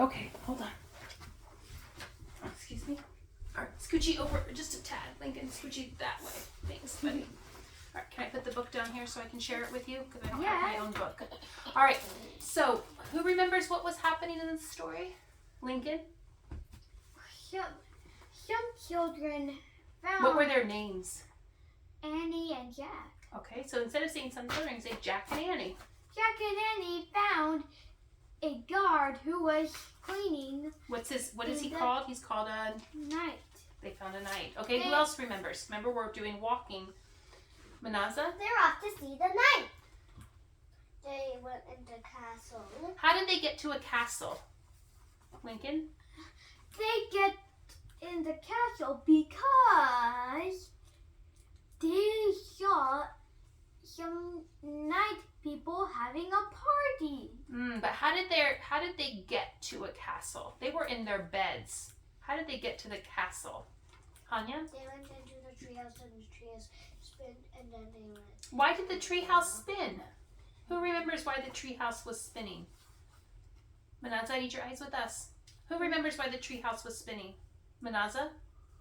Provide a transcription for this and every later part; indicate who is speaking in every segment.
Speaker 1: Okay, hold on. Excuse me. All right, scoochie over just a tad. Lincoln, scoochie that way. Thanks, buddy. All right, can I put the book down here so I can share it with you? Because I don't have my own book. All right, so who remembers what was happening in the story? Lincoln?
Speaker 2: Some children found
Speaker 1: What were their names?
Speaker 2: Annie and Jack.
Speaker 1: Okay, so instead of saying some children, say Jack and Annie.
Speaker 2: Jack and Annie found a guard who was cleaning
Speaker 1: What is he called? He's called a...
Speaker 2: night.
Speaker 1: They found a knight. Okay, who else remembers? Remember, we're doing walking. Manaza?
Speaker 3: They're off to see the knight. They went into castle.
Speaker 1: How did they get to a castle? Lincoln?
Speaker 2: They get in the castle because they saw some night people having a party.
Speaker 1: But how did they get to a castle? They were in their beds. How did they get to the castle? Hanya?
Speaker 3: They went into the treehouse and the treehouse spin, and then they went.
Speaker 1: Why did the treehouse spin? Who remembers why the treehouse was spinning? Manaza, I need your eyes with us. Who remembers why the treehouse was spinning? Manaza?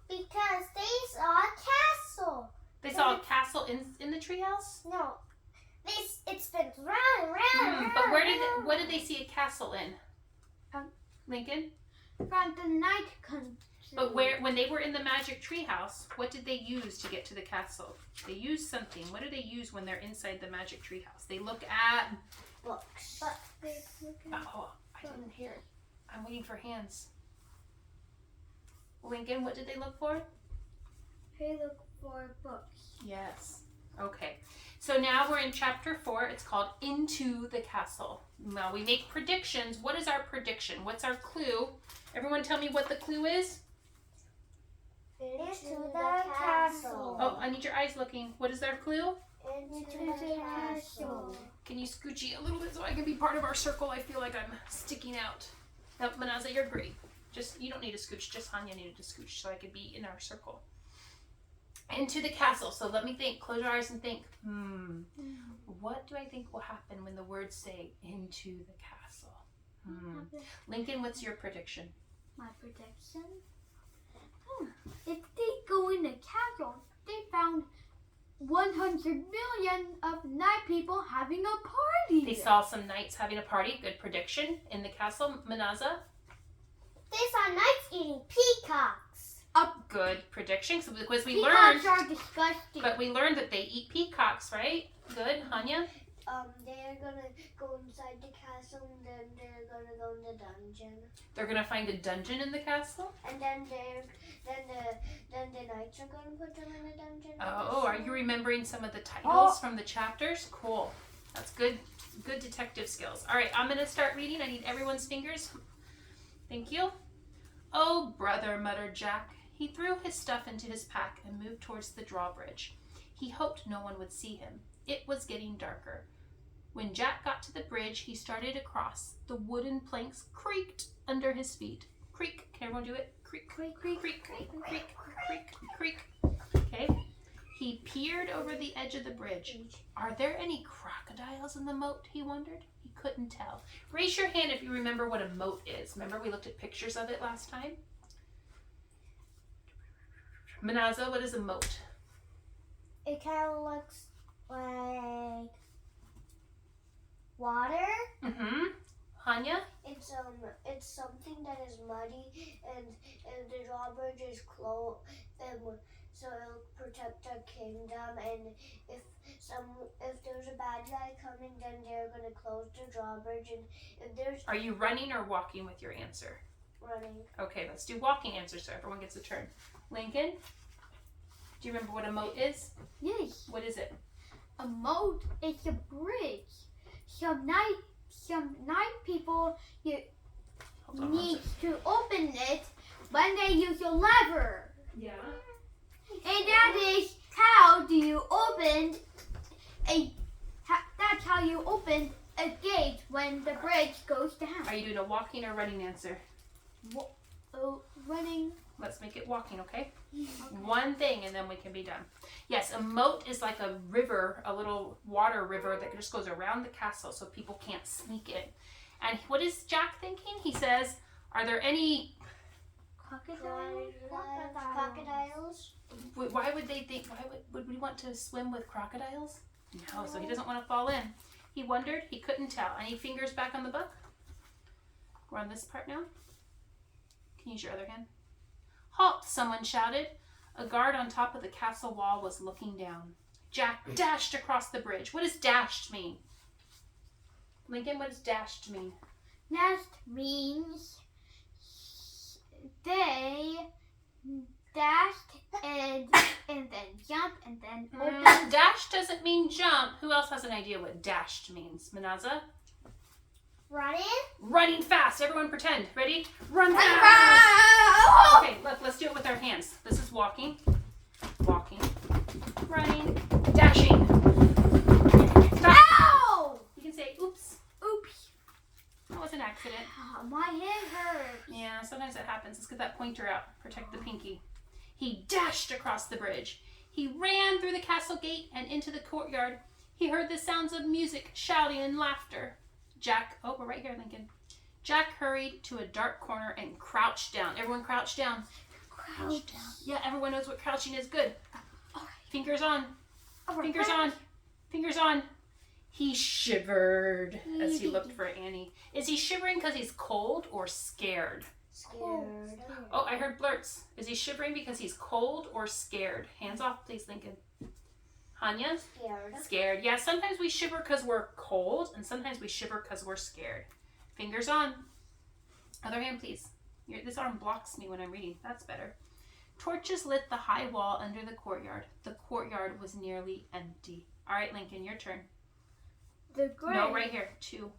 Speaker 3: Because they saw a castle.
Speaker 1: They saw a castle in the treehouse?
Speaker 3: No, it spins round and round. And round.
Speaker 1: But what did they see a castle in? Lincoln?
Speaker 2: From the night country.
Speaker 1: But when they were in the magic treehouse, what did they use to get to the castle? They used something. What do they use when they're inside the magic treehouse? They look at
Speaker 3: Books.
Speaker 1: Oh, I didn't hear it. I'm waiting for hands. Lincoln, what did they look for?
Speaker 2: They look for books.
Speaker 1: Yes. Okay. So now we're in chapter 4. It's called Into the Castle. Now we make predictions. What is our prediction? What's our clue? Everyone tell me what the clue is.
Speaker 3: Into the castle.
Speaker 1: Oh, I need your eyes looking. What is our clue?
Speaker 3: Into the castle.
Speaker 1: Can you scoochie a little bit so I can be part of our circle? I feel like I'm sticking out. No, Manaza, you're great. You don't need a scooch. Just Hanya needed a scooch so I could be in our circle. Into the castle. So let me think. Close your eyes and think. What do I think will happen when the words say into the castle? Lincoln, what's your prediction?
Speaker 2: My prediction? If they go in the castle, they found 100 million of night people having a party.
Speaker 1: They saw some knights having a party. Good prediction. In the castle. Manaza?
Speaker 3: They saw knights eating peacocks.
Speaker 1: A good prediction. So because we
Speaker 2: Peacocks
Speaker 1: learned,
Speaker 2: are disgusting.
Speaker 1: but we learned that they eat peacocks, right? Good, Hanya.
Speaker 3: They're gonna go inside the castle, and then they're gonna go in the dungeon.
Speaker 1: They're gonna find a dungeon in the castle.
Speaker 3: And then the knights are gonna put them in the dungeon.
Speaker 1: Oh, are you remembering some of the titles from the chapters? Cool. That's good. Good detective skills. All right, I'm gonna start reading. I need everyone's fingers. Thank you. Oh, brother, muttered Jack. He threw his stuff into his pack and moved towards the drawbridge. He hoped no one would see him. It was getting darker. When Jack got to the bridge, he started across. The wooden planks creaked under his feet. Creak. Can everyone do it? Creak, creak, creak, creak, creak, creak, creak, creak. Okay. He peered over the edge of the bridge. Are there any crocodiles in the moat? He wondered. He couldn't tell. Raise your hand if you remember what a moat is. Remember we looked at pictures of it last time? Manaza, what is a moat?
Speaker 3: It kind of looks like water.
Speaker 1: Hanya?
Speaker 3: It's something that is muddy, and the drawbridge is closed, so it'll protect our kingdom. And if there's a bad guy coming, then they're gonna close the drawbridge. And if there's
Speaker 1: Are you running or walking with your answer?
Speaker 3: running,
Speaker 1: Okay, let's do walking answers so everyone gets a turn. Lincoln? Do you remember what a moat is?
Speaker 2: Yes.
Speaker 1: What is it?
Speaker 2: A moat is a bridge. Some night people
Speaker 1: Hold on one
Speaker 2: need
Speaker 1: second.
Speaker 2: to open it when they use a lever.
Speaker 1: Yeah.
Speaker 2: And that is how do you open that's how you open a gate when the bridge goes down.
Speaker 1: Are you doing a walking or running answer?
Speaker 2: Running.
Speaker 1: Let's make it walking, okay? One thing and then we can be done. Yes, a moat is like a river, a little water river that just goes around the castle so people can't sneak in. And what is Jack thinking? He says, Are there any?
Speaker 3: Crocodiles.
Speaker 1: Why would they think? Why would we want to swim with crocodiles? No, so he doesn't want to fall in. He wondered. He couldn't tell. Any fingers back on the book? We're on this part now. Can you use your other hand? Halt! Someone shouted. A guard on top of the castle wall was looking down. Jack dashed across the bridge. What does dashed mean? Lincoln, what does dashed mean?
Speaker 2: Dashed means they dashed and then jumped and then opened.
Speaker 1: Dash doesn't mean jump. Who else has an idea what dashed means? Manaza?
Speaker 3: Running.
Speaker 1: Running fast. Everyone pretend. Ready? Run fast. Okay, look, let's do it with our hands. This is walking. Walking. Running. Dashing. Stop.
Speaker 2: Ow!
Speaker 1: You can say oops.
Speaker 2: Oops.
Speaker 1: That was an accident.
Speaker 2: Oh, my hand hurts.
Speaker 1: Yeah, sometimes it happens. Let's get that pointer out. Protect the pinky. He dashed across the bridge. He ran through the castle gate and into the courtyard. He heard the sounds of music, shouting, and laughter. Jack, oh, we're right here, Lincoln. Jack hurried to a dark corner and crouched down. Everyone crouch down. Crouch down. Yeah, everyone knows what crouching is. Good. Fingers on. Fingers on. Fingers on. He shivered as he looked for Annie. Is he shivering because he's cold or scared?
Speaker 3: Scared.
Speaker 1: Oh, I heard blurts. Is he shivering because he's cold or scared? Hands off, please, Lincoln. Hanya?
Speaker 3: Scared.
Speaker 1: Scared. Yeah, sometimes we shiver because we're cold, and sometimes we shiver because we're scared. Fingers on. Other hand, please. This arm blocks me when I'm reading. That's better. Torches lit the high wall under the courtyard. The courtyard was nearly empty. All right, Lincoln, your turn.
Speaker 2: The great
Speaker 1: No, right here. Two.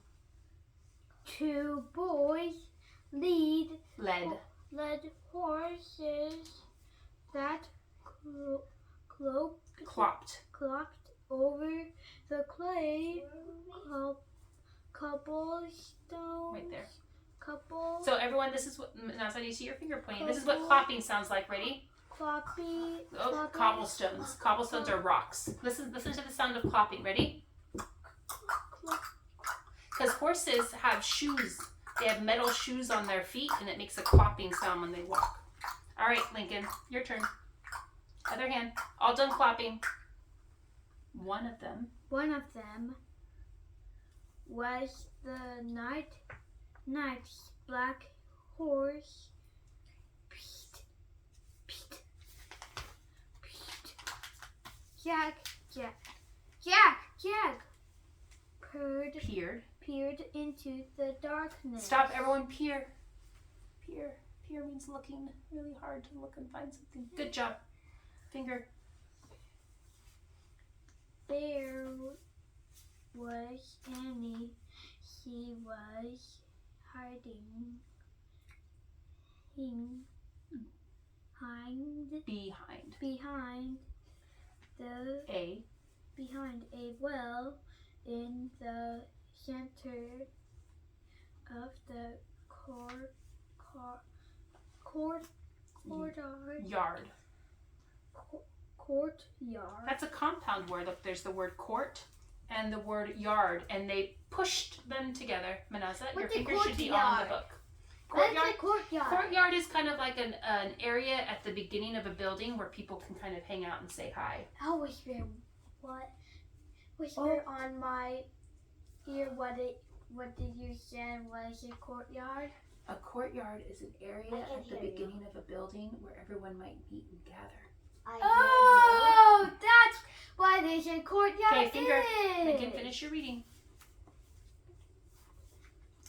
Speaker 2: two boys
Speaker 1: Led.
Speaker 2: led horses that
Speaker 1: Clopped.
Speaker 2: clocked over the clay cobblestones.
Speaker 1: Right there.
Speaker 2: So
Speaker 1: So everyone, this is what, now so you see your finger pointing. This is what clopping sounds like. Ready?
Speaker 2: cloppy.
Speaker 1: Oh, cobblestones. Cobblestones are rocks. Listen to the sound of clopping. Ready? Because horses have shoes. They have metal shoes on their feet, and it makes a clopping sound when they walk. All right, Lincoln, your turn. Other hand. All done clopping. One of them
Speaker 2: Was the knight's black horse. Pete. Jack. Peered into the darkness.
Speaker 1: Stop, everyone, peer. Peer means looking really hard to look and find something. Good job. Finger.
Speaker 2: There was Annie. He was hiding behind a well in the center of the courtyard.
Speaker 1: That's a compound word. Look, there's the word court and the word yard, and they pushed them together. Manaza, your
Speaker 2: What's a
Speaker 1: finger should be on the book.
Speaker 2: That's a courtyard.
Speaker 1: Courtyard is kind of like an area at the beginning of a building where people can kind of hang out and say hi.
Speaker 2: I'll whisper on my ear what did you say was a courtyard?
Speaker 1: A courtyard is an area
Speaker 3: I
Speaker 1: at the
Speaker 3: can hear
Speaker 1: beginning of a building where everyone might meet and gather.
Speaker 2: Oh, that's why they say courtyard.
Speaker 1: Okay, finger.
Speaker 2: is.
Speaker 1: Lincoln, finish your reading.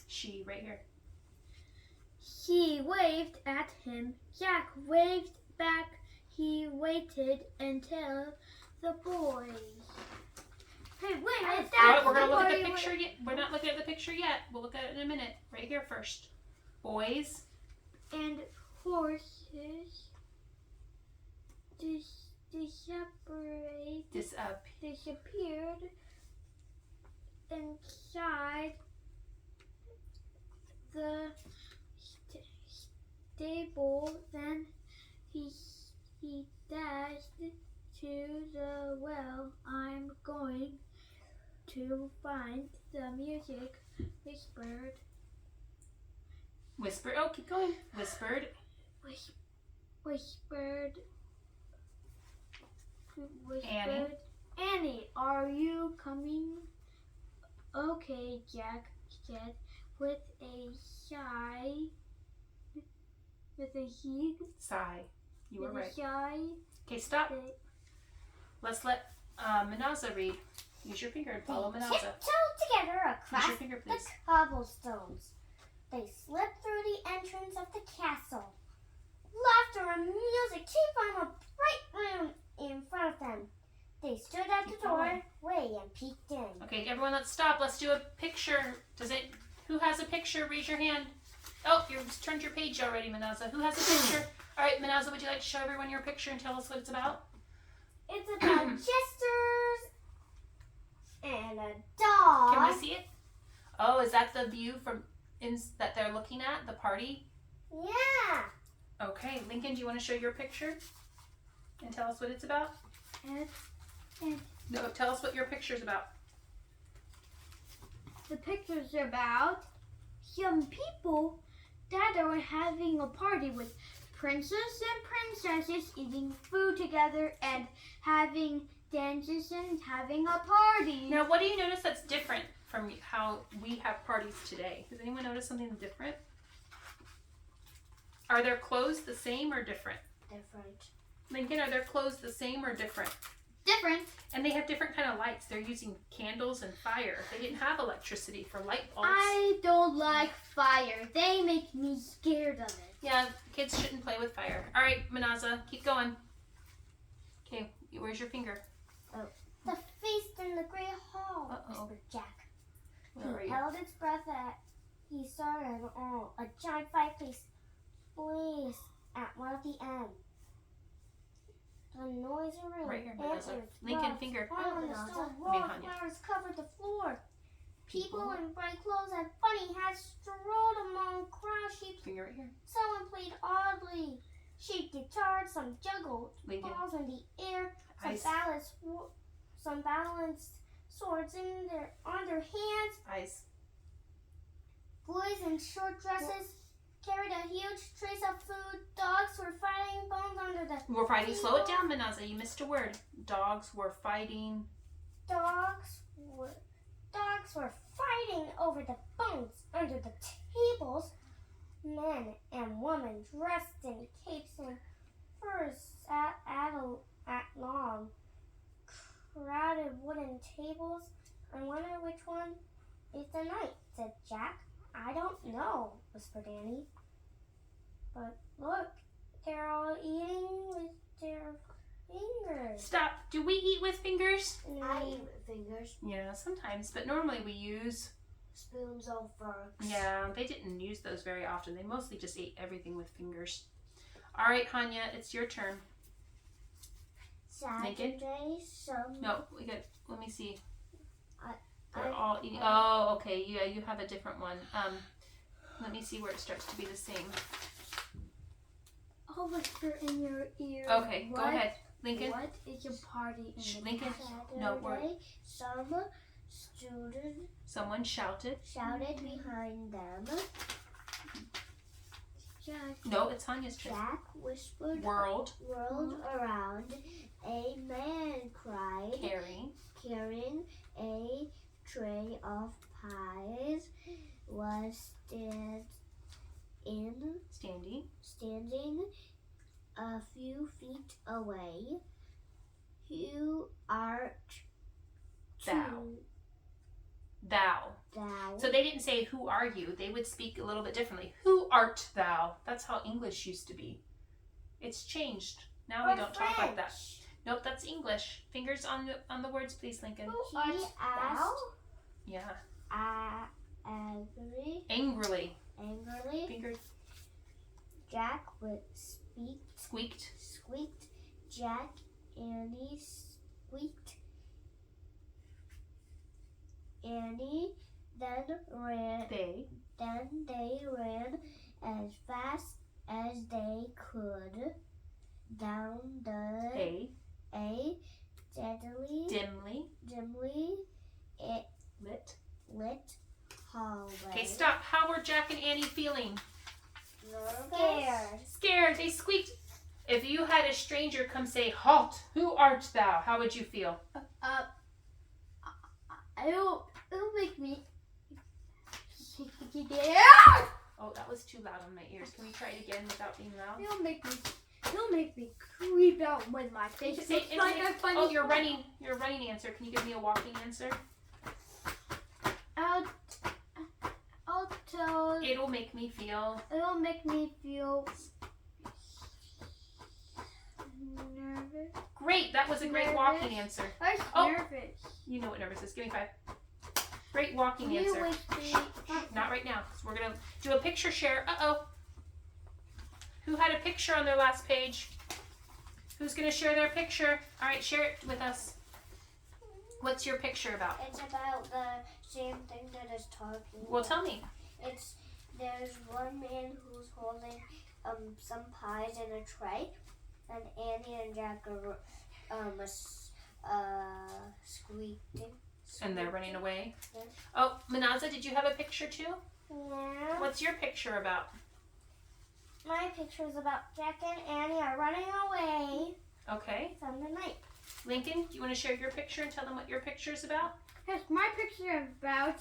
Speaker 1: She, right here.
Speaker 2: He waved at him. Jack waved back. He waited until the boys. Hey, wait!
Speaker 1: All
Speaker 2: That's
Speaker 1: right, we're gonna
Speaker 2: the
Speaker 1: look at the
Speaker 2: boy-
Speaker 1: picture yet. We're not looking at the picture yet. We'll look at it in a minute. Right here first. Boys.
Speaker 2: And horses disappeared inside the stable. Then he dashed to the well. I'm going to find the music, whispered
Speaker 1: Whispered. Oh, keep going. Whispered.
Speaker 2: Whispered.
Speaker 1: Annie.
Speaker 2: Annie, are you coming? Okay, Jack said with a sigh. With a heave.
Speaker 1: Sigh. You were
Speaker 2: With
Speaker 1: right.
Speaker 2: a sigh.
Speaker 1: Okay, stop. Let's let Manaza read. Use your finger and follow Manaza.
Speaker 3: Tiptoed together
Speaker 1: Use
Speaker 3: across
Speaker 1: your finger,
Speaker 3: the
Speaker 1: please.
Speaker 3: cobblestones. They slipped through the entrance of the castle. Laughter and music came from a bright room in front of them. They stood at
Speaker 1: Keep
Speaker 3: the doorway and peeked in.
Speaker 1: Okay, everyone, let's stop. Let's do a picture. Who has a picture? Raise your hand. Oh, you've turned your page already, Manaza. Who has a picture? All right, Manaza, would you like to show everyone your picture and tell us what it's about?
Speaker 3: It's about jesters and a dog.
Speaker 1: Can we see it? Oh, is that the view that they're looking at, the party?
Speaker 3: Yeah.
Speaker 1: Okay, Lincoln, do you want to show your picture and tell us what it's about? No, tell us what your picture's about.
Speaker 2: The picture's about some people that are having a party with princess and princesses eating food together and having dances and having a party.
Speaker 1: Now, what do you notice that's different from how we have parties today? Does anyone notice something different? Are their clothes the same or different?
Speaker 3: Different.
Speaker 1: Lincoln, are their clothes the same or different?
Speaker 2: Different.
Speaker 1: And they have different kind of lights. They're using candles and fire. They didn't have electricity for light bulbs.
Speaker 2: I don't like fire. They make me scared of it.
Speaker 1: Yeah, kids shouldn't play with fire. All right, Manaza, keep going. Okay, where's your finger?
Speaker 3: The feast in the great hall,
Speaker 1: Uh-oh.
Speaker 3: whispered Jack.
Speaker 1: Where are
Speaker 3: He
Speaker 1: you?
Speaker 3: held its breath at he saw an a giant fireplace blazed at one of the ends. The noisy room
Speaker 1: Right here,
Speaker 3: and
Speaker 1: Manaza.
Speaker 3: its
Speaker 1: Lincoln,
Speaker 3: rugs,
Speaker 1: finger.
Speaker 3: on the
Speaker 2: Manaza.
Speaker 3: stone
Speaker 1: I mean,
Speaker 3: wall,
Speaker 1: Hanya.
Speaker 3: flowers covered the floor. People in bright clothes and funny hats strolled among crowds.
Speaker 1: Finger right here.
Speaker 3: Someone played oddly. She guitar, some juggled
Speaker 1: Lincoln.
Speaker 3: balls in the air,
Speaker 1: Ice.
Speaker 3: some balanced swords on their hands.
Speaker 1: Eyes.
Speaker 3: Boys in short dresses carried a huge trays of food. Dogs were fighting bones under the
Speaker 1: We're fighting. Slow it down, Manaza. You missed a word. Dogs were fighting.
Speaker 3: dogs were fighting over the bones under the tables. Men and women dressed in capes and furs sat at long, crowded wooden tables. I wonder which one is the knight, said Jack. I don't know, whispered Annie. But look, they're all eating with their fingers.
Speaker 1: Stop. Do we eat with fingers?
Speaker 3: I eat with fingers.
Speaker 1: Yeah, sometimes. But normally we use...
Speaker 3: Spoons or forks.
Speaker 1: Yeah, they didn't use those very often. They mostly just ate everything with fingers. All right, Hanya, it's your turn.
Speaker 3: Saturday, some.
Speaker 1: No, we got. Let me see.
Speaker 3: I-
Speaker 1: They're all eating. Oh, okay. Yeah, you have a different one. Let me see where it starts to be the same.
Speaker 2: I'll whisper in your ear.
Speaker 1: Okay, go ahead, Lincoln.
Speaker 2: What is a party in the
Speaker 1: Lincoln.
Speaker 3: Saturday,
Speaker 1: No, word.
Speaker 3: some student
Speaker 1: Someone shouted.
Speaker 3: shouted behind them.
Speaker 2: Jack?
Speaker 1: No, it's Hanya's turn.
Speaker 3: Jack whispered,
Speaker 1: Whirled,
Speaker 3: whirled around. A man cried, carrying a tray of pies, was standing a few feet away. Who art
Speaker 1: Thou. Thou.
Speaker 3: thou?
Speaker 1: So they didn't say, who are you? They would speak a little bit differently. Who art thou? That's how English used to be. It's changed. Now we
Speaker 3: Or
Speaker 1: don't talk like that.
Speaker 3: French.
Speaker 1: Nope, that's English. Fingers on the words, please, Lincoln.
Speaker 3: Who art
Speaker 2: asked-
Speaker 3: thou?
Speaker 1: Yeah.
Speaker 3: Angrily.
Speaker 1: Fingers
Speaker 3: Jack would
Speaker 1: squeaked.
Speaker 3: squeaked. Jack, Annie squeaked. Annie then
Speaker 1: They.
Speaker 3: they ran as fast as they could down the
Speaker 1: Dimly
Speaker 3: dimly
Speaker 1: lit.
Speaker 3: lit hallway.
Speaker 1: Okay, stop. How were Jack and Annie feeling? there. They squeaked. If you had a stranger come say, "Halt, who art thou?" How would you feel?
Speaker 2: It'll make me.
Speaker 1: Oh, that was too loud on my ears. Can we try it again without being loud?
Speaker 2: It'll make me creep out with my face. It looks like a funny.
Speaker 1: Oh, you're running. You're a running answer. Can you give me a walking answer?
Speaker 2: I'll tell.
Speaker 1: It'll make me feel.
Speaker 2: It'll make me feel nervous.
Speaker 1: Great. That was a great walking answer.
Speaker 2: I'm
Speaker 1: Oh.
Speaker 2: nervous.
Speaker 1: You know what nervous is. Give me 5. Great walking
Speaker 2: You
Speaker 1: answer.
Speaker 2: wish me.
Speaker 1: Not right now. So we're gonna do a picture share. Uh-oh. Who had a picture on their last page? Who's gonna share their picture? All right, share it with us. What's your picture about?
Speaker 3: It's about the same thing that is talking.
Speaker 1: Well, tell me.
Speaker 3: There's one man who's holding some pies in a tray, and Annie and Jack are squeaking.
Speaker 1: And they're running away.
Speaker 3: Yeah.
Speaker 1: Oh, Manaza, did you have a picture too?
Speaker 2: Yeah.
Speaker 1: What's your picture about?
Speaker 2: My picture is about Jack and Annie are running away
Speaker 1: Okay.
Speaker 2: from the night.
Speaker 1: Lincoln, do you want to share your picture and tell them what your picture is about?
Speaker 2: Yes, my picture about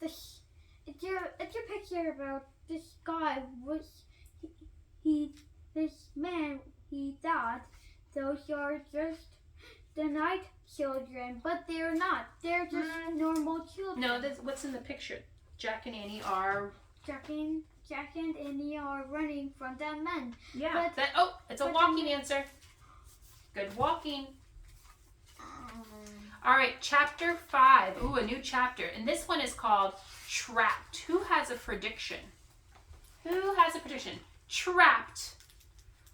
Speaker 2: this. It's your picture about this guy was this man. He thought those are just the night children, but they're not. They're just normal children.
Speaker 1: No, what's in the picture? Jack and Annie are.
Speaker 2: Jack and Annie are running from the men.
Speaker 1: Yeah.
Speaker 2: But-
Speaker 1: It's a
Speaker 2: but-
Speaker 1: walking answer. Good walking. All right, chapter 5. Ooh, a new chapter. And this one is called Trapped. Who has a prediction? Who has a prediction? Trapped.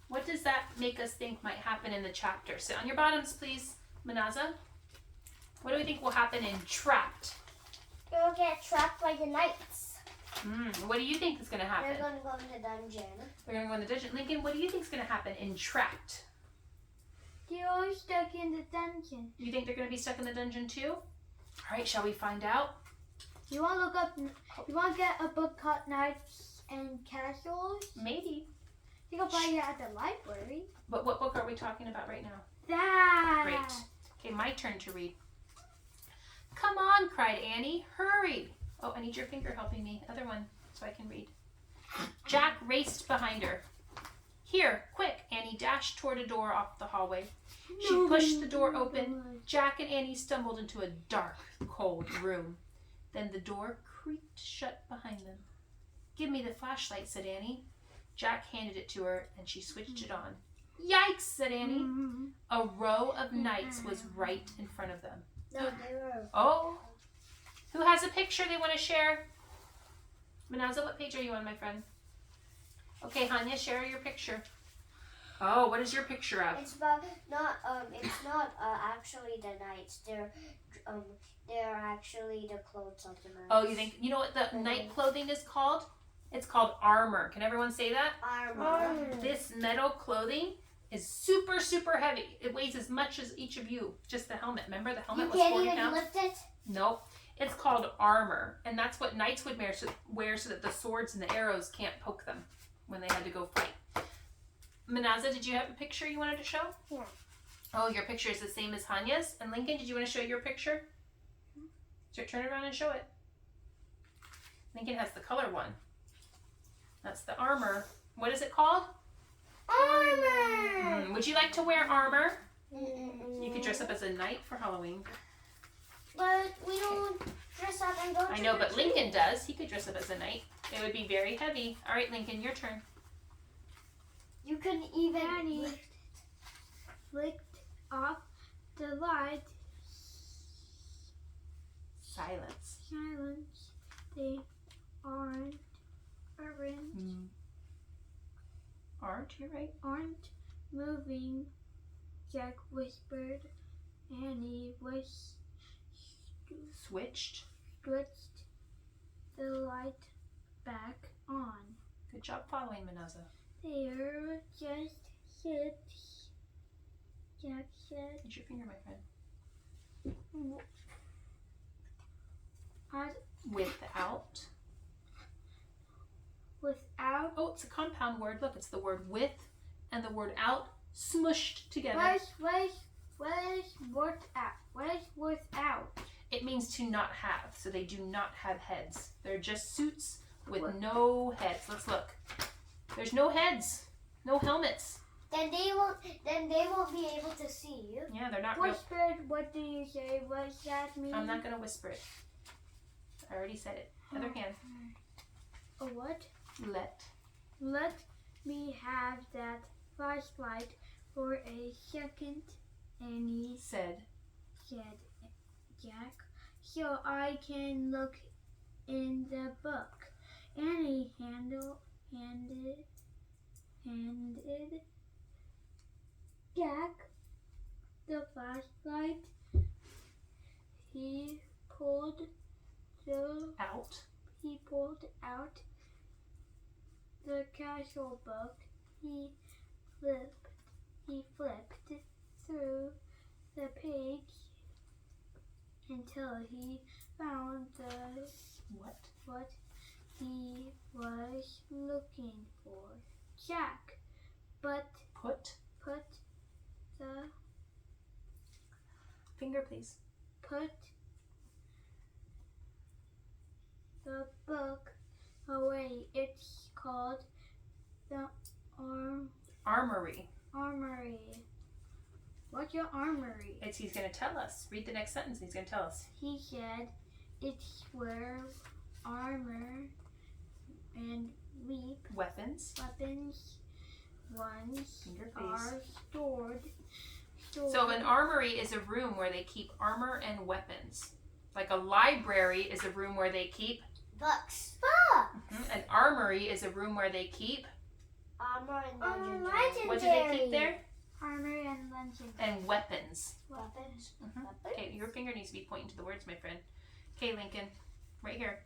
Speaker 1: What does that make us think might happen in the chapter? Sit on your bottoms, please, Manaza. What do we think will happen in Trapped?
Speaker 2: You'll get trapped by the knights.
Speaker 1: What do you think is going to happen?
Speaker 3: They're going to go in the dungeon.
Speaker 1: They're going to go in the dungeon. Lincoln, what do you think is going to happen in Trapped?
Speaker 2: You're stuck in the dungeon.
Speaker 1: You think they're going to be stuck in the dungeon too? All right, shall we find out?
Speaker 2: You want to look up? You want to get a book called Knights and Castles?
Speaker 1: Maybe.
Speaker 2: You can buy it at the library.
Speaker 1: But what book are we talking about right now?
Speaker 2: That.
Speaker 1: Great. Okay, my turn to read. Come on, cried Annie. Hurry. Oh, I need your finger helping me. Other one, so I can read. Jack raced behind her. Here, quick. Annie dashed toward a door off the hallway. She pushed the door open. Jack and Annie stumbled into a dark, cold room. Then the door creaked shut behind them. Give me the flashlight, said Annie. Jack handed it to her, and she switched it on. Yikes, said Annie. A row of knights was right in front of them.
Speaker 3: No, they were.
Speaker 1: Oh, who has a picture they want to share? Manaza, what page are you on, my friend? Okay, Hanya, share your picture. Oh, what is your picture of?
Speaker 3: It's about not actually the knights. They're actually the clothes of the knights.
Speaker 1: Oh, you know what the knight clothing is called? It's called armor. Can everyone say that?
Speaker 3: Armor.
Speaker 1: This metal clothing is super, super heavy. It weighs as much as each of you. Just the helmet. Remember, the helmet was 40 pounds?
Speaker 3: lift it.
Speaker 1: Nope. It's called armor. And that's what knights would wear so that the swords and the arrows can't poke them when they had to go fight. Manaza, did you have a picture you wanted to show?
Speaker 2: Yeah.
Speaker 1: Oh, your picture is the same as Hanya's. And Lincoln, did you want to show your picture? So turn around and show it. Lincoln has the color one. That's the armor. What is it called?
Speaker 2: Armor.
Speaker 1: Would you like to wear armor? You could dress up as a knight for Halloween.
Speaker 2: But we don't dress up and go.
Speaker 1: I know, but Lincoln does. He could dress up as a knight. It would be very heavy. All right, Lincoln, your turn.
Speaker 2: You can even flick off the light.
Speaker 1: Silence.
Speaker 2: Silence. They aren't.
Speaker 1: You're right.
Speaker 2: Aren't moving. Jack whispered. Annie was
Speaker 1: Switched.
Speaker 2: switched the light back on.
Speaker 1: Good job following, Manaza.
Speaker 2: They're just hit. Jack said.
Speaker 1: Use your finger, my friend. Without.
Speaker 2: Without.
Speaker 1: Oh, it's a compound word. Look, it's the word with and the word out smushed together.
Speaker 2: What is worth out? What is worth out?
Speaker 1: It means to not have. So they do not have heads. They're just suits with no heads. Let's look. There's no heads. No helmets.
Speaker 3: Then they won't be able to see you.
Speaker 1: Yeah, they're not real.
Speaker 2: Whispered, what do you say? What does that mean?
Speaker 1: I'm not going to whisper it. I already said it. Other hand.
Speaker 2: A what? Let me have that flashlight for a second, Annie
Speaker 1: said
Speaker 2: Jack, so I can look in the book. Annie handed Jack the flashlight. He pulled out the castle book. He flipped through the page until he found what he was looking for. Jack, but
Speaker 1: put
Speaker 2: the
Speaker 1: finger, please.
Speaker 2: Put the book away. It's called the
Speaker 1: Armory.
Speaker 2: What's your armory?
Speaker 1: He's going to tell us. Read the next sentence. He's going to tell us.
Speaker 2: He said it's where armor and weapons
Speaker 1: Finger,
Speaker 2: are stored.
Speaker 1: So an armory is a room where they keep armor and weapons. Like a library is a room where they keep
Speaker 3: books.
Speaker 1: An armory is a room where they keep
Speaker 3: Armor and legendary.
Speaker 1: What do they keep there?
Speaker 2: Armor and legendary.
Speaker 1: And weapons.
Speaker 3: Weapons.
Speaker 1: Okay, your finger needs to be pointing to the words, my friend. Okay, Lincoln, right here.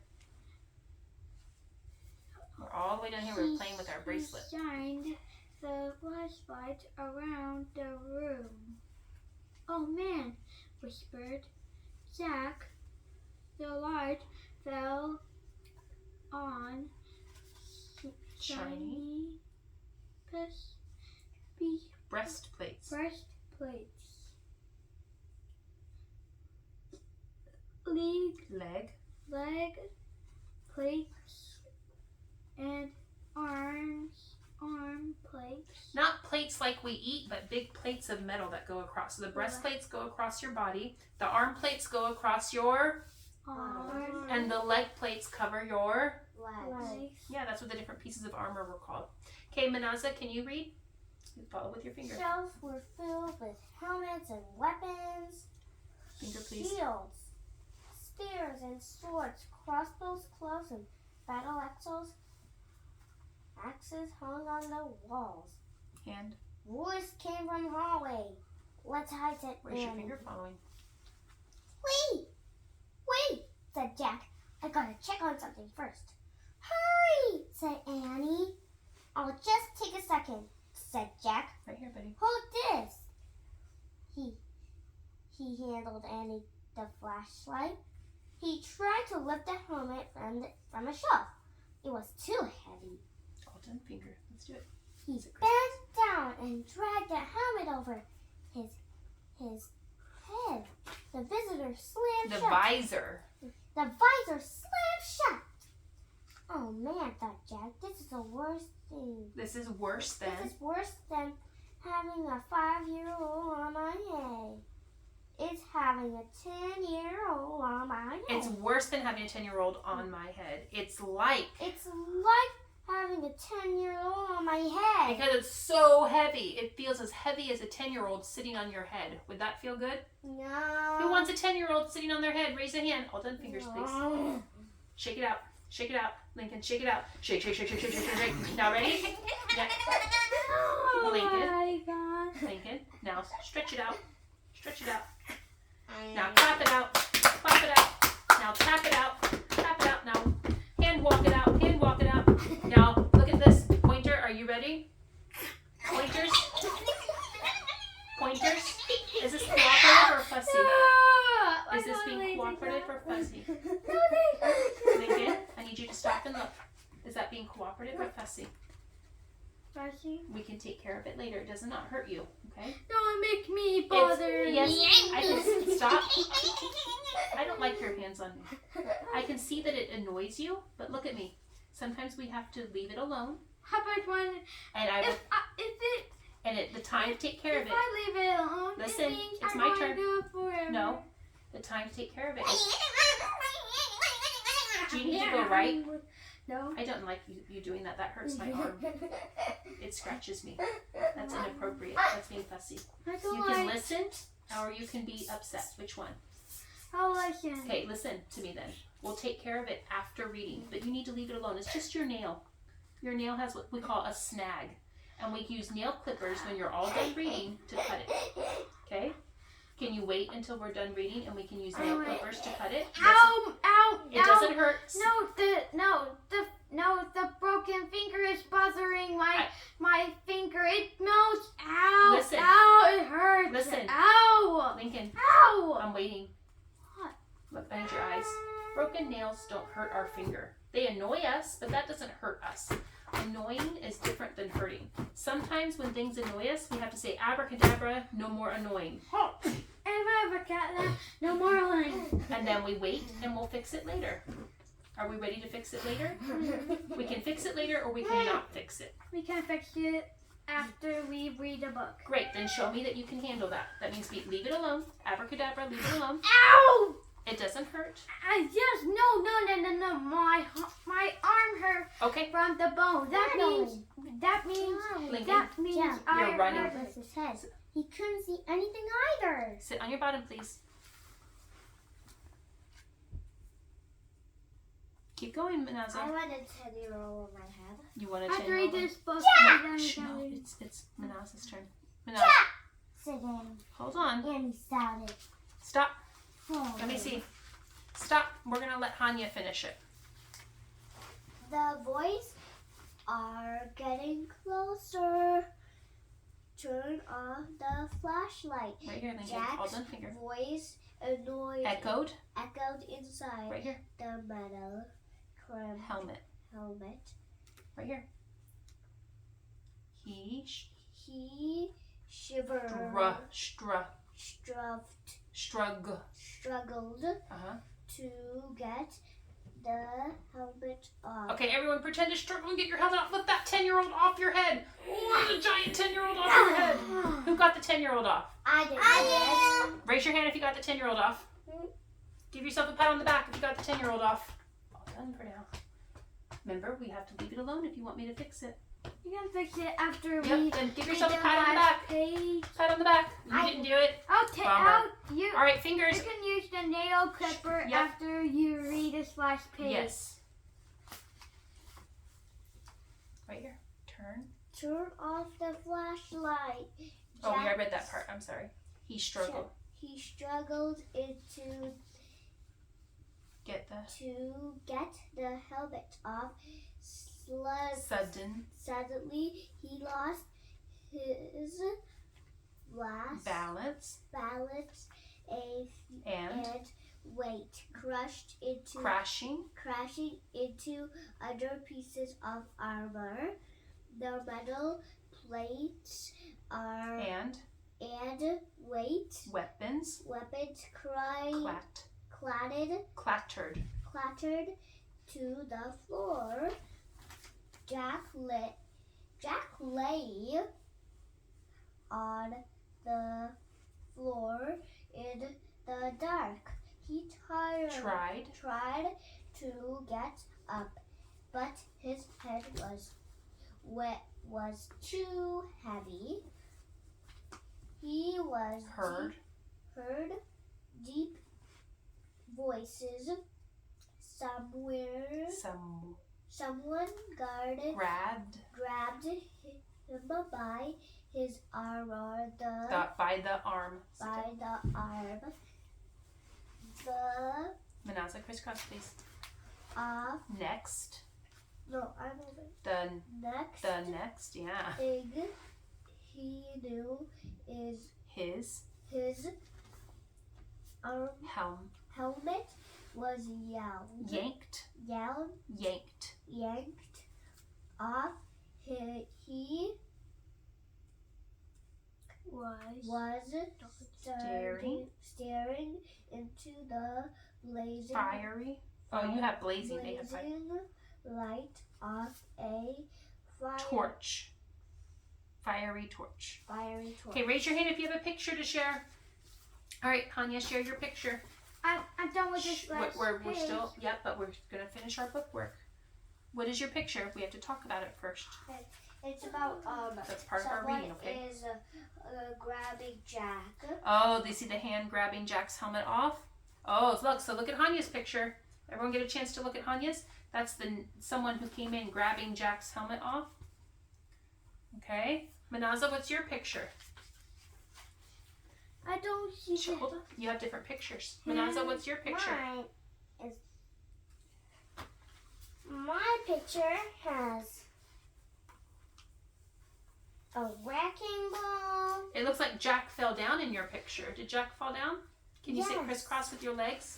Speaker 1: We're all the way down here. We're playing with our bracelet.
Speaker 2: He shined the flashlight around the room. Oh man, whispered Jack. The light fell on
Speaker 1: Shiny breastplates. Leg
Speaker 2: plates and arm plates.
Speaker 1: Not plates like we eat, but big plates of metal that go across. So the breastplates go across your body. The arm plates go across your
Speaker 2: Arm.
Speaker 1: and the leg plates cover your
Speaker 3: Legs.
Speaker 1: Yeah, that's what the different pieces of armor were called. Okay, Manaza, can you read? You follow with your finger.
Speaker 3: Shelves were filled with helmets and weapons,
Speaker 1: Finger, please.
Speaker 3: shields, spears and swords, crossbows, clubs, and battle axes. Axes hung on the walls.
Speaker 1: Hand.
Speaker 3: Voice came from the hallway. Let's hide it.
Speaker 1: Where's your finger following?
Speaker 3: Wait, said Jack. I gotta check on something first. Hurry, said Annie. I'll just take a second, said Jack.
Speaker 1: Right here, buddy.
Speaker 3: Hold this. He handled Annie the flashlight. He tried to lift the helmet from a shelf. It was too heavy.
Speaker 1: All done, finger. Let's do it.
Speaker 3: He bent down and dragged the helmet over his head. The visitor slammed
Speaker 1: The
Speaker 3: shut.
Speaker 1: visor.
Speaker 3: The visor slammed shut. Oh man, thought Jack, this is the worst thing.
Speaker 1: This is worse than.
Speaker 3: This is worse than having a 5-year-old on my head. It's having a 10-year-old on my head.
Speaker 1: It's worse than having a 10-year-old on my head. It's like
Speaker 3: having a 10-year-old on my head.
Speaker 1: because it's so heavy. It feels as heavy as a 10-year-old sitting on your head. Would that feel good?
Speaker 3: No.
Speaker 1: Who wants a 10-year-old sitting on their head? Raise a hand. All done, fingers, please. Shake it out. Shake it out. Lincoln, shake it out. Shake, shake, shake, shake, shake, shake, shake. Now ready? Yeah.
Speaker 2: Oh
Speaker 1: Lincoln.
Speaker 2: my God.
Speaker 1: Lincoln. Now stretch it out. Stretch it out. Now clap it out. Clap it out. Now tap it out. Tap it out. Now hand walk it out. Hand walk it out. Now look at this. Pointer, are you ready? Pointers. Pointers. Is this cooperative or fussy? Is this being cooperative or fussy? Lincoln, I need you to stop and look. Is that being cooperative or fussy?
Speaker 2: Fussy.
Speaker 1: We can take care of it later. It does not hurt you, okay?
Speaker 2: Don't make me bother.
Speaker 1: Yes, I can stop. I don't like your hands on me. I can see that it annoys you, but look at me. Sometimes we have to leave it alone,
Speaker 2: How about when
Speaker 1: and I will, the time to take care of
Speaker 2: if
Speaker 1: it.
Speaker 2: I leave it alone,
Speaker 1: Listen,
Speaker 2: it means
Speaker 1: it's
Speaker 2: I'm
Speaker 1: my
Speaker 2: going
Speaker 1: turn.
Speaker 2: to do it forever.
Speaker 1: No, the time to take care of it. Do you need to go right?
Speaker 2: No.
Speaker 1: I don't like you doing that. That hurts my arm. It scratches me. That's inappropriate. That's being fussy.
Speaker 2: I don't
Speaker 1: You
Speaker 2: like.
Speaker 1: can listen, or you can be upset. Which one?
Speaker 2: I'll listen.
Speaker 1: Okay, listen to me then. We'll take care of it after reading, but you need to leave it alone. It's just your nail. Your nail has what we call a snag, and we use nail clippers when you're all done reading to cut it. Okay? Can you wait until we're done reading and we can use nail clippers to cut it?
Speaker 2: Ow! Ow!
Speaker 1: It doesn't hurt.
Speaker 2: No, the broken finger is bothering my finger. It knows. Ow!
Speaker 1: Listen.
Speaker 2: Ow! It hurts.
Speaker 1: Listen.
Speaker 2: Ow!
Speaker 1: Lincoln,
Speaker 2: Ow!
Speaker 1: I'm waiting.
Speaker 2: What?
Speaker 1: Look behind your eyes. Broken nails don't hurt our finger. They annoy us, but that doesn't hurt us. Annoying is different than hurting. Sometimes when things annoy us, we have to say abracadabra, no more annoying.
Speaker 2: No more line.
Speaker 1: And then we wait and we'll fix it later. Are we ready to fix it later? We can fix it later or we can not fix it.
Speaker 2: We can fix it after we read a book.
Speaker 1: Great, then show me that you can handle that. That means we leave it alone. Abracadabra, leave it alone.
Speaker 2: Ow!
Speaker 1: It doesn't hurt.
Speaker 2: Yes, no. My arm hurt
Speaker 1: Okay,
Speaker 2: from the bone. That means
Speaker 1: Lincoln,
Speaker 2: I
Speaker 1: you're running.
Speaker 2: hurt.
Speaker 3: What's his head? He couldn't see anything either.
Speaker 1: Sit on your bottom, please. Keep going,
Speaker 3: I
Speaker 1: Manaza.
Speaker 3: want a 10-year-old on my head.
Speaker 1: You want to
Speaker 2: After
Speaker 1: change
Speaker 2: read
Speaker 1: over?
Speaker 2: this book,
Speaker 1: Shh, no, it's Manaza's turn. Manaza,
Speaker 3: Sit down.
Speaker 1: hold on.
Speaker 3: And started.
Speaker 1: Stop. Let me see. Stop. We're going to let Hanya finish it.
Speaker 3: The boys are getting closer. Turn off the flashlight.
Speaker 1: Right here, Lincoln.
Speaker 3: Jack's
Speaker 1: Hold on, finger.
Speaker 3: voice annoyed
Speaker 1: Echoed.
Speaker 3: echoed inside
Speaker 1: Right here.
Speaker 3: the metal
Speaker 1: Helmet.
Speaker 3: helmet.
Speaker 1: Right here. He
Speaker 3: He shivered, struggled
Speaker 1: Uh-huh.
Speaker 3: to get the helmet off.
Speaker 1: Okay, everyone pretend to struggle and get your helmet off. Lift that 10-year-old off your head. Oh, there's a giant 10-year-old off your head. Who got the 10-year-old off?
Speaker 3: I did.
Speaker 1: Raise your hand if you got the 10-year-old off. Give yourself a pat on the back if you got the 10-year-old off. All done for now. Remember, we have to leave it alone if you want me to fix it.
Speaker 2: You can fix it after we
Speaker 1: Yep, then give yourself a
Speaker 2: read
Speaker 1: pat on the back.
Speaker 2: page.
Speaker 1: Pat on the back. You didn't do it. Bummer.
Speaker 2: You
Speaker 1: All right, fingers.
Speaker 2: can use the nail clipper
Speaker 1: Yep.
Speaker 2: after you read this last page.
Speaker 1: Yes. Right here. Turn.
Speaker 3: Turn off the flashlight.
Speaker 1: Oh, yeah, I
Speaker 3: Jack-
Speaker 1: read that part. I'm sorry. He struggled.
Speaker 3: He struggled to
Speaker 1: Get the
Speaker 3: get the helmet off. Suddenly, he lost his
Speaker 1: balance
Speaker 3: balance
Speaker 1: and
Speaker 3: and weight, crashing into other pieces of armor. The metal plates
Speaker 1: and
Speaker 3: weapons clattered to the floor. Jack lay on the floor in the dark. He tried to get up, but his head was too heavy. He was
Speaker 1: heard
Speaker 3: heard deep voices somewhere. Someone grabbed him by his arm,
Speaker 1: by the arm.
Speaker 3: The
Speaker 1: Manaza, crisscross, please. Next.
Speaker 3: No, I'm moving.
Speaker 1: The next, yeah.
Speaker 3: Thing he knew is
Speaker 1: His
Speaker 3: helmet was yanked
Speaker 1: yanked
Speaker 3: off. He was staring into the blazing
Speaker 1: Fiery. Oh, you have blazing. They have fire.
Speaker 3: light of a
Speaker 1: Torch. Fiery torch.
Speaker 3: fiery torch.
Speaker 1: Okay, raise your hand if you have a picture to share. All right, Hanya, share your picture.
Speaker 2: I'm done with
Speaker 1: Shh,
Speaker 2: this last
Speaker 1: we're
Speaker 2: page.
Speaker 1: still, yep, but we're going to finish our book work. What is your picture? We have to talk about it first.
Speaker 3: It's about
Speaker 1: That's part of our
Speaker 3: someone
Speaker 1: reading, okay?
Speaker 3: is grabbing Jack.
Speaker 1: Oh, they see the hand grabbing Jack's helmet off? Oh, look at Hanya's picture. Everyone get a chance to look at Hanya's? That's someone who came in grabbing Jack's helmet off. Okay. Manaza, what's your picture?
Speaker 2: I don't see the...
Speaker 1: Hold on. You have different pictures. Manaza, what's your picture?
Speaker 3: My picture has a wrecking ball.
Speaker 1: It looks like Jack fell down in your picture. Did Jack fall down? Can you sit
Speaker 3: Yes.
Speaker 1: crisscross with your legs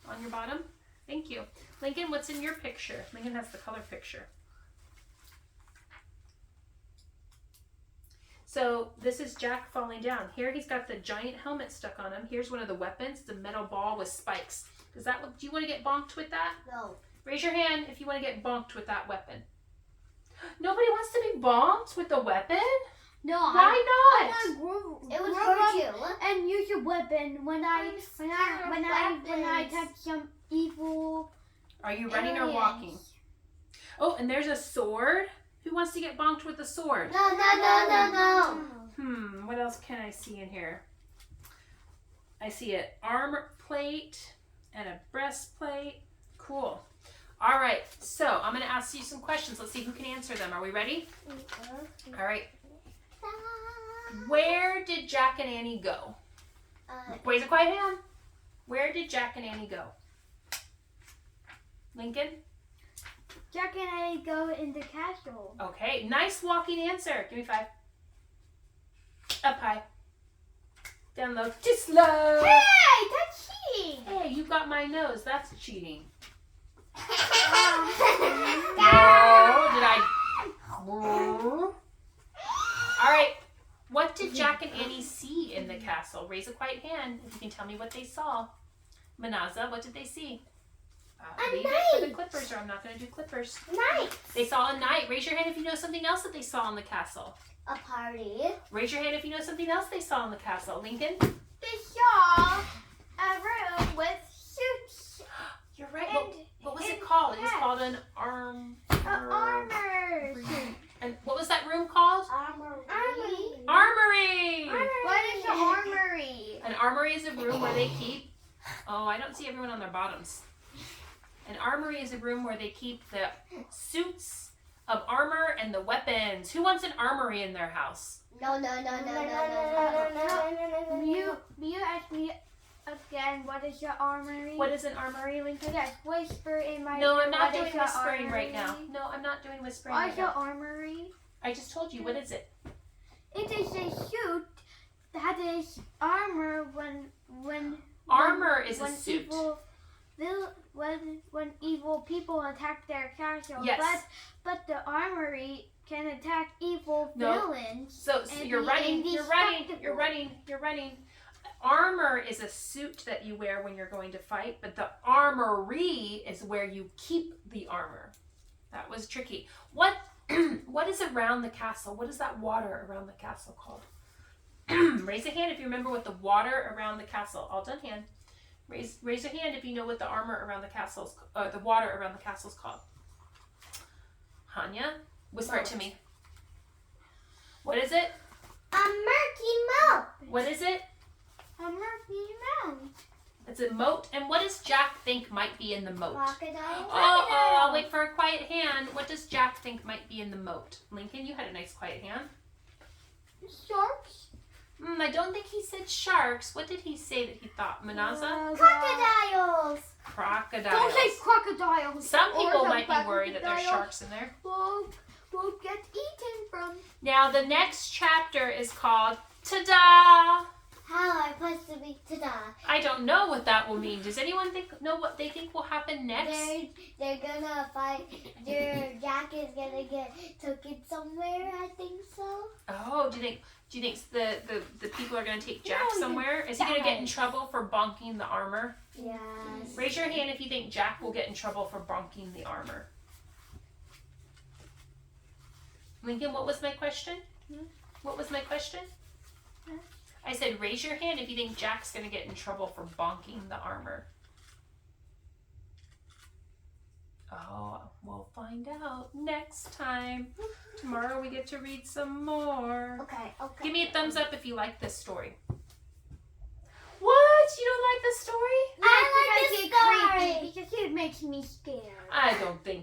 Speaker 1: on your bottom? Thank you. Lincoln, what's in your picture? Lincoln has the color picture. So this is Jack falling down. Here he's got the giant helmet stuck on him. Here's one of the weapons. It's a metal ball with spikes. Do you want to get bonked with that?
Speaker 3: No.
Speaker 1: Raise your hand if you want to get bonked with that weapon. Nobody wants to be bonked with the weapon?
Speaker 2: No,
Speaker 1: Why not?
Speaker 3: It would hurt you.
Speaker 2: And use a weapon when I touch some evil.
Speaker 1: Are you running or
Speaker 2: aliens.
Speaker 1: walking? Oh, and there's a sword. Who wants to get bonked with the sword?
Speaker 3: No.
Speaker 1: What else can I see in here? I see an armor plate and a breastplate. Cool. All right, so I'm going to ask you some questions. Let's see who can answer them. Are we ready? All right. Where did Jack and Annie go? Raise a quiet hand. Where did Jack and Annie go? Lincoln?
Speaker 2: Jack and I go in the castle.
Speaker 1: Okay, nice walking answer. Give me 5. Up high. Down low. Too slow.
Speaker 2: Hey, that's cheating.
Speaker 1: Hey, you got my nose. That's cheating.
Speaker 3: No,
Speaker 1: Did I? All right. What did Jack and Annie see in the castle? Raise a quiet hand if you can tell me what they saw. Manaza, what did they see? Leave it for the clippers, or I'm not going to do clippers.
Speaker 3: Night.
Speaker 1: They saw a knight. Raise your hand if you know something else that they saw in the castle.
Speaker 3: A party.
Speaker 1: Raise your hand if you know something else they saw in the castle. Lincoln?
Speaker 2: They saw a room with suits
Speaker 1: You're right.
Speaker 2: and
Speaker 1: What was it
Speaker 2: and
Speaker 1: called? It was
Speaker 2: hats.
Speaker 1: called an arm.
Speaker 2: armor.
Speaker 1: And what was that room called?
Speaker 3: Armory.
Speaker 1: Armory.
Speaker 2: What is the armory?
Speaker 1: An armory is a room where they keep. Oh, I don't see everyone on their bottoms. An armory is a room where they keep the suits of armor and the weapons. Who wants an armory in their house?
Speaker 3: No.
Speaker 2: You ask me again, what is the armory?
Speaker 1: What is an armory, Lincoln?
Speaker 2: Yes, whisper in my
Speaker 1: No,
Speaker 2: ear,
Speaker 1: I'm not
Speaker 2: what is
Speaker 1: doing
Speaker 2: the
Speaker 1: whispering right now.
Speaker 2: armory?
Speaker 1: No, I'm not doing whispering
Speaker 2: What
Speaker 1: right
Speaker 2: is the
Speaker 1: now.
Speaker 2: armory?
Speaker 1: I just told you. What is it?
Speaker 2: It is a suit that is armor when
Speaker 1: Armor is a
Speaker 2: when
Speaker 1: suit.
Speaker 2: when evil people attack their castle.
Speaker 1: Yes.
Speaker 2: But the armory can attack evil
Speaker 1: No.
Speaker 2: villains.
Speaker 1: So
Speaker 2: and
Speaker 1: you're
Speaker 2: be
Speaker 1: running.
Speaker 2: indestructible.
Speaker 1: You're running. Armor is a suit that you wear when you're going to fight, but the armory is where you keep the armor. That was tricky. What is around the castle? What is that water around the castle called? Raise a hand if you remember what the water around the castle. All done hand. Raise a hand if you know what the armor around the castle's, the water around the castle's called. Hanya, whisper it to me. What is it?
Speaker 3: A murky moat.
Speaker 1: What is it?
Speaker 2: A murky mound.
Speaker 1: It's a moat. And what does Jack think might be in the moat?
Speaker 3: Crocodile.
Speaker 1: Oh, I'll wait for a quiet hand. What does Jack think might be in the moat? Lincoln, you had a nice quiet hand.
Speaker 2: Sharks.
Speaker 1: I don't think he said sharks. What did he say that he thought? Manaza?
Speaker 3: Crocodiles.
Speaker 1: Crocodiles.
Speaker 2: Don't say crocodiles.
Speaker 1: Some
Speaker 2: or
Speaker 1: people
Speaker 2: the
Speaker 1: might be worried that there's
Speaker 2: crocodile
Speaker 1: sharks in there.
Speaker 2: will get eaten from.
Speaker 1: Now, the next chapter is called Ta-da!
Speaker 3: How am I supposed to be ta-da?
Speaker 1: I don't know what that will mean. Does anyone know what they think will happen next?
Speaker 3: They're gonna fight. Their Jack is gonna get taken somewhere. I think so.
Speaker 1: Oh, do you think Do you think the people are going to take Jack
Speaker 2: No,
Speaker 1: somewhere? Is he going to get in
Speaker 2: Yes.
Speaker 1: trouble for bonking the armor?
Speaker 3: Yes.
Speaker 1: Raise your hand if you think Jack will get in trouble for bonking the armor. Lincoln, what was my question? What was my question? I said raise your hand if you think Jack's going to get in trouble for bonking the armor. Oh, we'll find out next time. Tomorrow we get to read some more.
Speaker 3: Okay.
Speaker 1: Give me a thumbs up if you like this story. What? You don't like the story?
Speaker 3: I like
Speaker 2: Because
Speaker 3: this
Speaker 2: it's
Speaker 3: story.
Speaker 2: creepy, because it makes me scared.
Speaker 1: I don't think